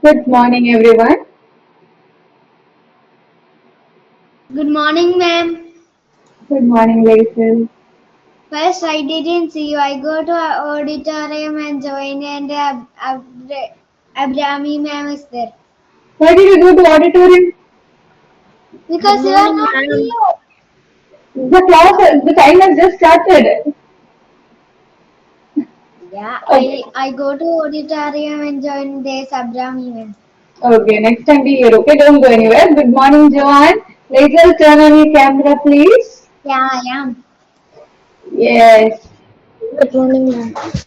Good morning, everyone. Good morning, ma'am. Good morning, ladies. First, I didn't see you. I go to auditorium and join, and Abrami ma'am is there. Why did you go to auditorium? Good Because you are morning, not ma'am. here. The time has just started. Yeah, Okay. I go to auditorium and join this Abrami ma'am. Okay, next time be here. Okay, don't go anywhere. Good morning, Joanne. Later, turn on your camera, please. Yeah, I am. Yes. Good morning, ma'am. Good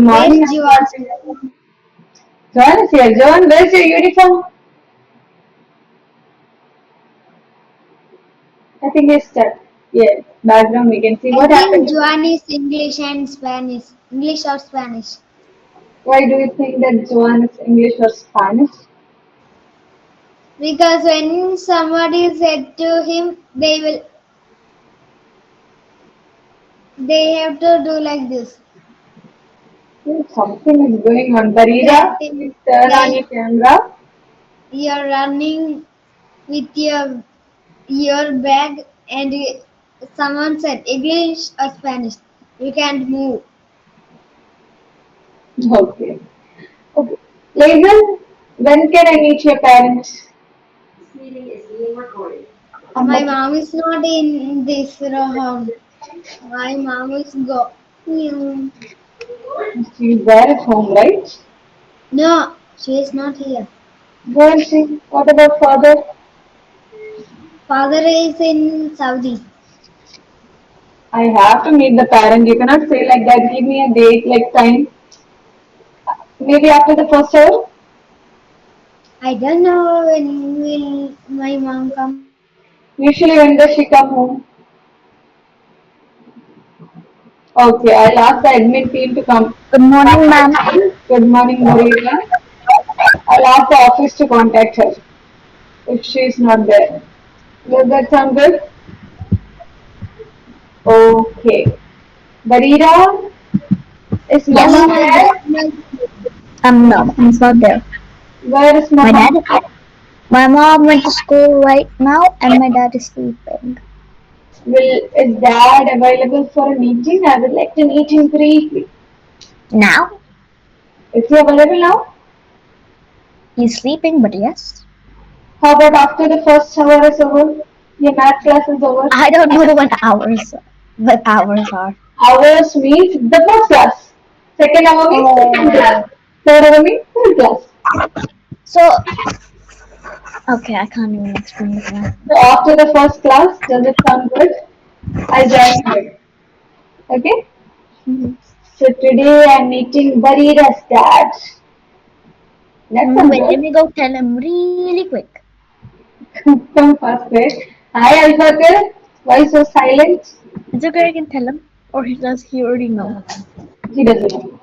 Where's morning. Juan? Joanne is here. Joanne, where's your uniform? I think it's stuck. Yes. Background, we can see I what think happened. Juan is English and Spanish. English or Spanish. Why do you think that Joanne is English or Spanish? Because when somebody said to him, they have to do like this. Something is going on. That Barira, is please turn on like your camera. you're running with your bag and someone said English or Spanish. You can't move. Okay. Okay. Lazel, when can I meet your parents? My Amma, mom is not in this room. My mom is go. Hmm. she's there at home, right? No, she is not here. Where is she? What about father? Father is in Saudi. I have to meet the parent. You cannot say like that. Give me a date, like time. Maybe after the first hour. I don't know when will my mom come. Usually, when does she come home? Okay, I'll ask the admin team to come. Good morning, ma'am. Good morning, Marina. I'll ask the office to contact her if she is not there. Does that sound good? Okay. Barira, is Yes. Mama My there? grandma. No, he's not there. Where is My Mama? dad. My mom went to school right now, and my dad is sleeping. Is Dad available for a meeting? I would like to meet him briefly. Now Is he available now? he's sleeping, but yes. How about after the first hour is over? Your math class is over. I don't know what hours are. Hours means the first class. Second hour means second class. Oh, Third hour means third class. so okay, I can't even explain it now. So after the first class, does it sound good? I'll join you. Okay? Mhm. So today I'm meeting Barira's dad. That sounds Wait, let good. me go tell him really quick. Come first, wait. Hi, Alfakir. Why so silent? It's okay, I can tell him, or does he already know? He doesn't know.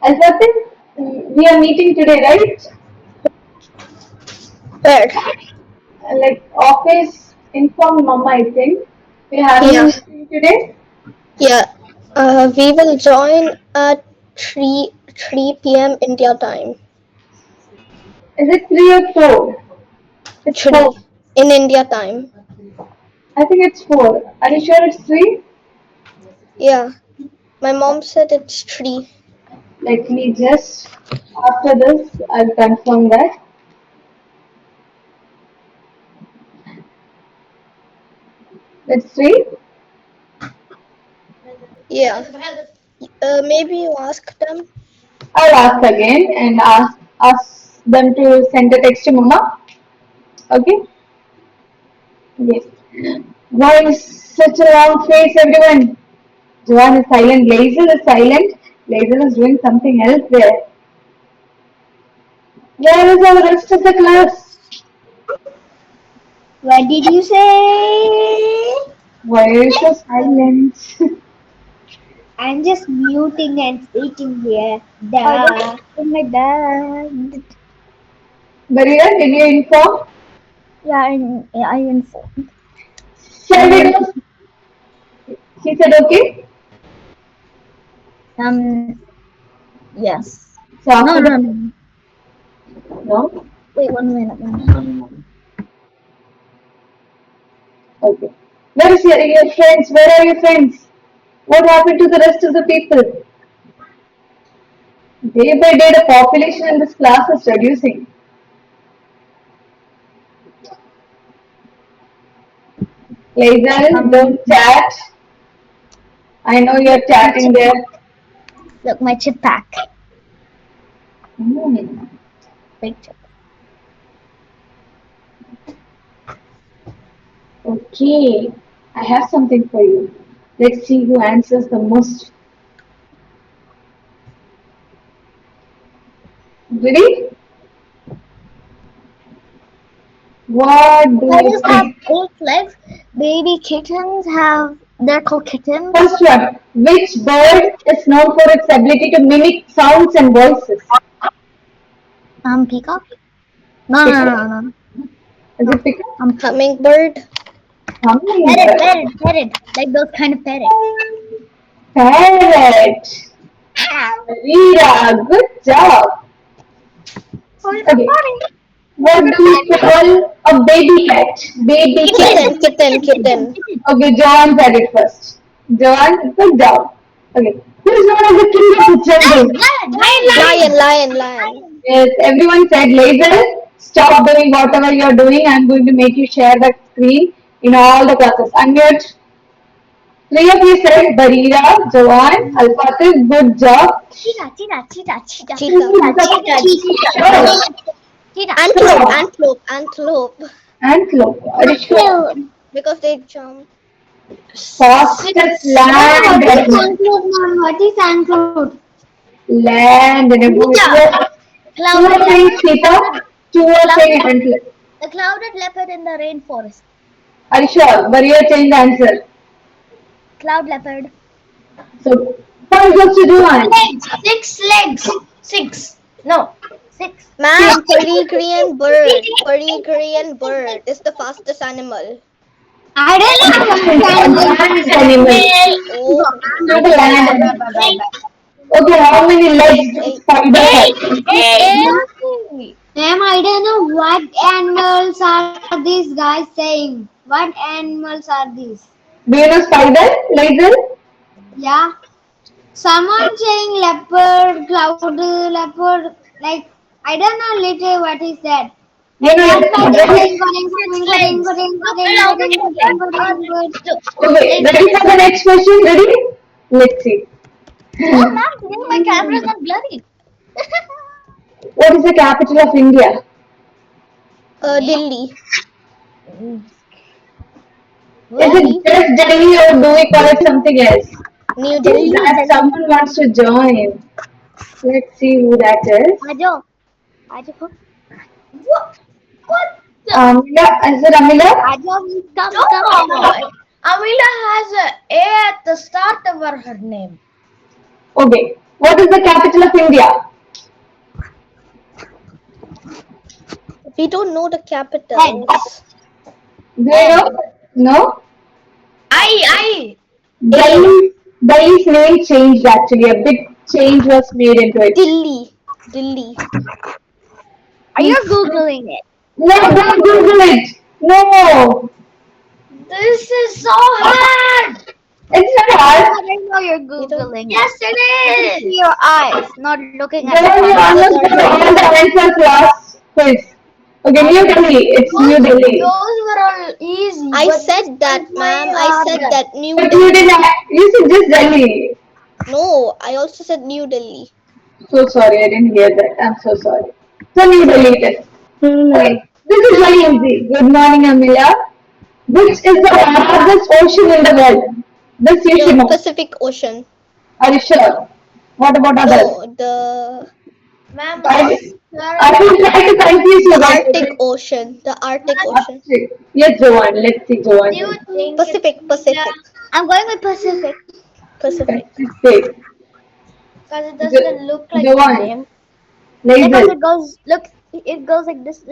Alfakir, we are meeting today, right? Where? Like office informed Mama, I think. We're having a Yeah, meeting today. yeah. We will join at 3 p.m. India time. Is it 3 or 4? It's 4. 3 in India time. I think it's 4. Are you sure it's 3? Yeah, my mom said it's 3. Let me just, after this, I'll confirm that. It's 3. Yeah. Maybe you ask them. I'll ask again and ask them to send a text to Mama. Okay? Yes. Why is such a long face, everyone? Joanne is silent. Lazel is silent. Lazel is doing something else there. Where is all the rest of the class? What did you say? Why are you so silent? I'm just muting and sitting here. I don't Duh. think my dad. Marina, did you inform? Yeah, I informed. Shall I'm we going do? to. He said okay. Um. Yes. So No, after no, that, no. no? Wait, 1 minute, 1 minute. Okay. Where is your friends? Where are your friends? What happened to the rest of the people? Day by day, the population in this class is reducing. Lazel, Um, don't chat. I know you're my chatting chip there. pack. Look, my chip pack. Hmm. Big chip. Okay, I have something for you. Let's see who answers the most. Ready? What do you Spiders have think? 8 legs. Baby kittens have. They're called kittens. First one. Which bird is known for its ability to mimic sounds and voices? Peacock. No, no, Peacock? no, no, Is no. it peacock? Hummingbird. Parrot, Hummingbird. parrot, parrot. Like those kind of parrot. Parrot. Rita, good job. Okay. What do we call a baby cat? Baby cat. Kitten, kitten, kitten. Okay, John said it first. John, good job. Okay. Who is known as the king of the jungle? Lion, lion, lion. Yes, everyone said laser. Stop doing whatever you're doing. I'm going to make you share the screen in all the classes. Unmute. Three of you said Barira, Joanne, Alfatif, good job. Cheetah, cheetah, cheetah, cheetah, Cheetah. Sure. cheetah. Antelope, Sure. antelope, antelope. Antelope. Are you sure? Because they jump. Fastest Ma'am, land what is animal. antelope, ma'am? What is antelope? Land animal. Two Clouded are saying leopard, cheetah, two are saying clouded, antelope. the clouded leopard in the rainforest. Are you sure? Barira changed the answer. Cloud leopard. So, point goes to Joanne. Legs, 6 legs. 6. No, 6. Ma'am, peregrine bird. Peregrine bird is the fastest animal. I don't know Land animal. Oh, Not a land animal. Okay, how many legs do eight. spiders have? Exactly. Ma'am, I don't know what animals are these guys saying. What animals are these? Do you know spider, laser? Yeah. Someone saying leopard, cloud leopard. Like, I don't know little what is that. You Like know one spider leopard? going, going, Six going, going, legs. going, Look, going, clouded going, leopard. going, going, going. Look, Okay, laser, ready for laser. the next question? Ready? Let's see. Oh, ma'am, today my camera is not blurry. What is the capital of India? Delhi. Is it Delhi. just Delhi or do we call it something else? New Is Delhi. that someone wants to join? Let's see who that is. Ajo, Ajo. What? What the? Amila, is it Amila? Ajo, come. Amila has a at the start of her name. Okay. What is the capital of India? We don't know the N. capitals. Do you N. know? No? I. A. Delhi's name changed actually. A big change was made into it. Delhi. Delhi. Are you googling it? No, don't Google it. No, This is so hard. it's not hard. I know you're We don't. googling it. Yes, it is. See your eyes, not looking at the Don't you comment. Because almost our got all the answers last quiz. Okay, New Delhi. It's New Delhi. Those were all easy. I But said that, ma'am. I said that New But you Delhi. didn't. You said just Delhi. No, I also said New Delhi. So sorry, I didn't hear that. I'm so sorry. So New Delhi it is. Okay, this is very easy. Good morning, Amelia. Which is the largest ocean in the world? This you should The know. Pacific Ocean. Are you sure? What about others? No, the Ma'am, I will try to confuse you guys. Arctic Ocean. The Arctic Ocean. Yes, Joanne. Let's see, do you Joanne. think Pacific, Pacific, I'm going with Pacific Pacific. Pacific. because it doesn't look like the Joanne. name. Because Laser. it goes, look, it goes like this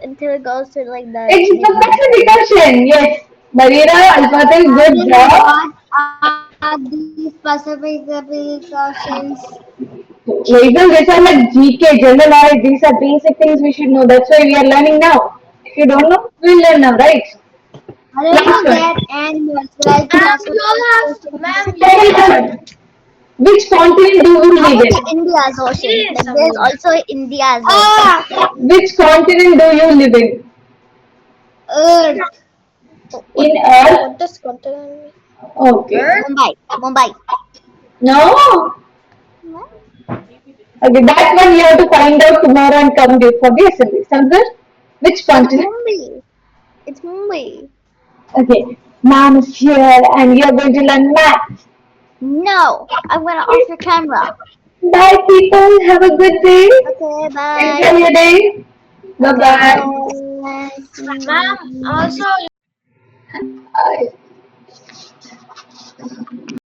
until it goes to like the It's the middle. Pacific Ocean. Yes. Marina, Alfatil, I good don't know job. what are these Pacific Oceans. Legal, these are like GK, general knowledge. These are basic things we should know. That's why we are learning now. If you don't know, we'll learn now, right? I don't Next know one. that animals like Ma'am, fossil you have, fuels. ma'am, you Second one. Which continent do you How live about the in? India's ocean? see Like there's something. also India's ocean. Ah, Which continent do you live in? Earth. what, In Earth? what does continent mean? Okay. Earth? Mumbai. Mumbai. No. Okay, that one you have to find out tomorrow and come give for the assembly. Sounds good? Which It's continent? Mumbai. It's Mumbai. Okay. Mom is here and you're going to learn math. No, I'm gonna off your camera. Bye people. Have a good day. Okay, bye. Enjoy your day. Bye Okay, bye. bye. Ma'am, also